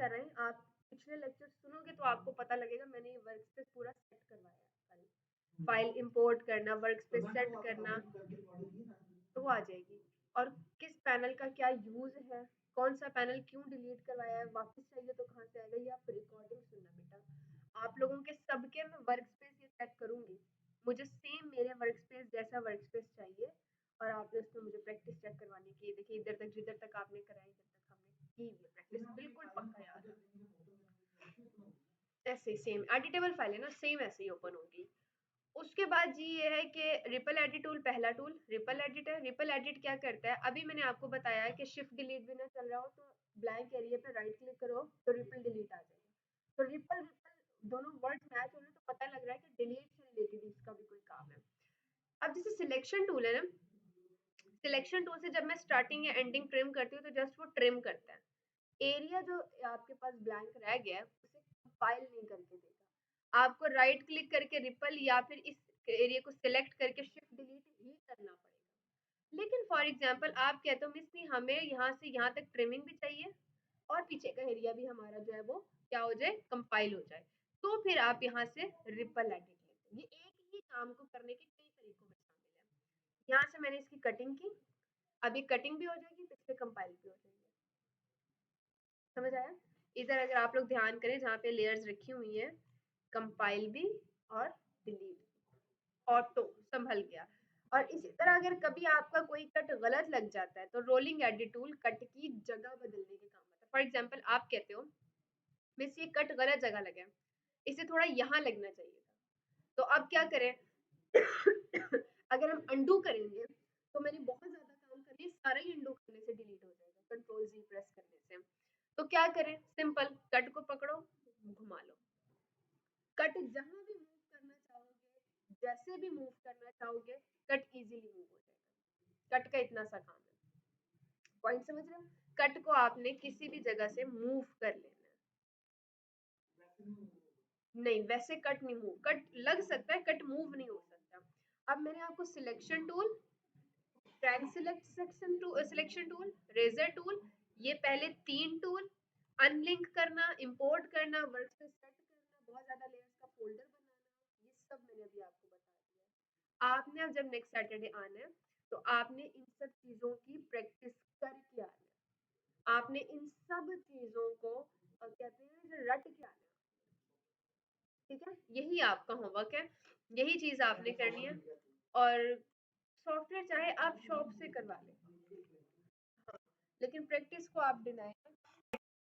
कर रहे हैं, आप पिछले लेक्चर सुनोगे तो आपको पता लगेगा मैंने ये वर्क स्पेस पूरा सेट करवाया है कल। फाइल इंपोर्ट करना, वर्क स्पेस सेट करना, तो वो आ जाएगी। और किस पैनल का क्या यूज है, कौन सा पैनल क्यों डिलीट करवाया है, वापस चाहिए तो कहाँ से आएगा, ये आप रिकॉर्डिंग सुनना बेटा। आप लोगों के सबके मैं वर्क स्पेस ये सेट करूंगी, मुझे सेम मेरे वर्क स्पेस जैसा वर्क स्पेस चाहिए, और आपने उसमें मुझे प्रैक्टिस चेक करवानी की। देखिए इधर तक जिधर तक आपने कराई, इधर तक हमने की हुई प्रैक्टिस, बिल्कुल पक्का याद है। ऐसे सेम एडिटेबल फाइल है ना, सेम ऐसे ही ओपन होगी। उसके बाद जी ये है कि रिपल एडिट टूल, पहला टूल रिपल एडिट है। रिपल एडिट क्या करता है, अभी मैंने आपको बताया है कि शिफ्ट डिलीट भी ना चल रहा हो तो ब्लैंक एरिया पे राइट क्लिक करो तो रिपल डिलीट आ जाएगा। तो रिपल रिपल दोनों वर्ड मैच हो रहे तो पता लग रहा है कि डिलीट से रिलेटेड इसका भी कोई काम है। अब जैसे सिलेक्शन टूल है ना, सिलेक्शन टूल से जब मैं स्टार्टिंग या एंडिंग ट्रिम करती हूँ तो जस्ट वो ट्रिम करता है। एरिया जो आपके पास ब्लैंक रह गया है उसे कंपाइल नहीं करके देगा, आपको राइट क्लिक करके रिपल या फिर इस एरिया को सिलेक्ट करके शिफ्ट डिलीट ही करना पड़ेगा। लेकिन फॉर एग्जांपल आप कहते हो मिस नहीं हमें यहाँ से यहाँ तक ट्रिमिंग भी चाहिए और पीछे का एरिया भी हमारा जो है वो क्या हो जाए, कंपाइल हो जाए, तो फिर आप यहाँ से रिपल एडिट लेते हैं। ये एक ही काम को करने के कई तरीकों में शामिल है। यहाँ से मैंने इसकी कटिंग की, अब ये कटिंग भी हो जाएगी, पिछले कंपाइल भी हो जाएगी। समझ आया? इधर अगर आप लोग ध्यान करें जहाँ पे लेयर्स रखी हुई हैं, कंपाइल भी और डिलीट, ऑटो संभल गया। और इसी तरह अगर कभी आपका कोई कट गलत लग जाता है तो रोलिंग एडिट टूल कट की जगह बदलने के काम आता है। फॉर एग्जांपल आप कहते हो मिस ये कट गलत जगह लगा है, इसे थोड़ा यहाँ लगना चाहिए था, तो अब क्या करें अगर हम अंडू करेंगे तो मैंने बहुत ज्यादा काम कर लिया, सारा ही अंडू करने से डिलीट हो जाएगा, कंट्रोल जी प्रेस करने से। तो क्या करें, सिंपल कट को पकड़ो, घुमा लो, कट जहां भी मूव करना चाहोगे, जैसे भी मूव करना चाहोगे, कट इजीली मूव हो जाएगा। कट का इतना सा काम है, पॉइंट समझ रहे हो? कट को आपने किसी भी जगह से मूव कर लेना है। नहीं वैसे कट नहीं मूव, कट लग सकता है, कट मूव नहीं हो सकता। अब मैंने आपको selection tool, track selection tool, razor tool, ये पहले 3 टूल, अनलिंक करना, इंपोर्ट करना, वर्कस्पेस सेट करना, बहुत ज्यादा लेयर्स का फोल्डर बनाना, ये सब मैंने अभी आपको बता दिया। आपने अब जब नेक्स्ट सैटरडे आना है तो आपने इन सब चीजों की प्रैक्टिस करके आना है, आपने इन सब चीजों को कहते हैं रट के आना है। ठीक है, यही आपका होमवर्क है, यही चीज आपने करनी है। और सॉफ्टवेयर चाहे आप शॉप से करवा लें, हाँ, लेकिन प्रैक्टिस को आप डिनाई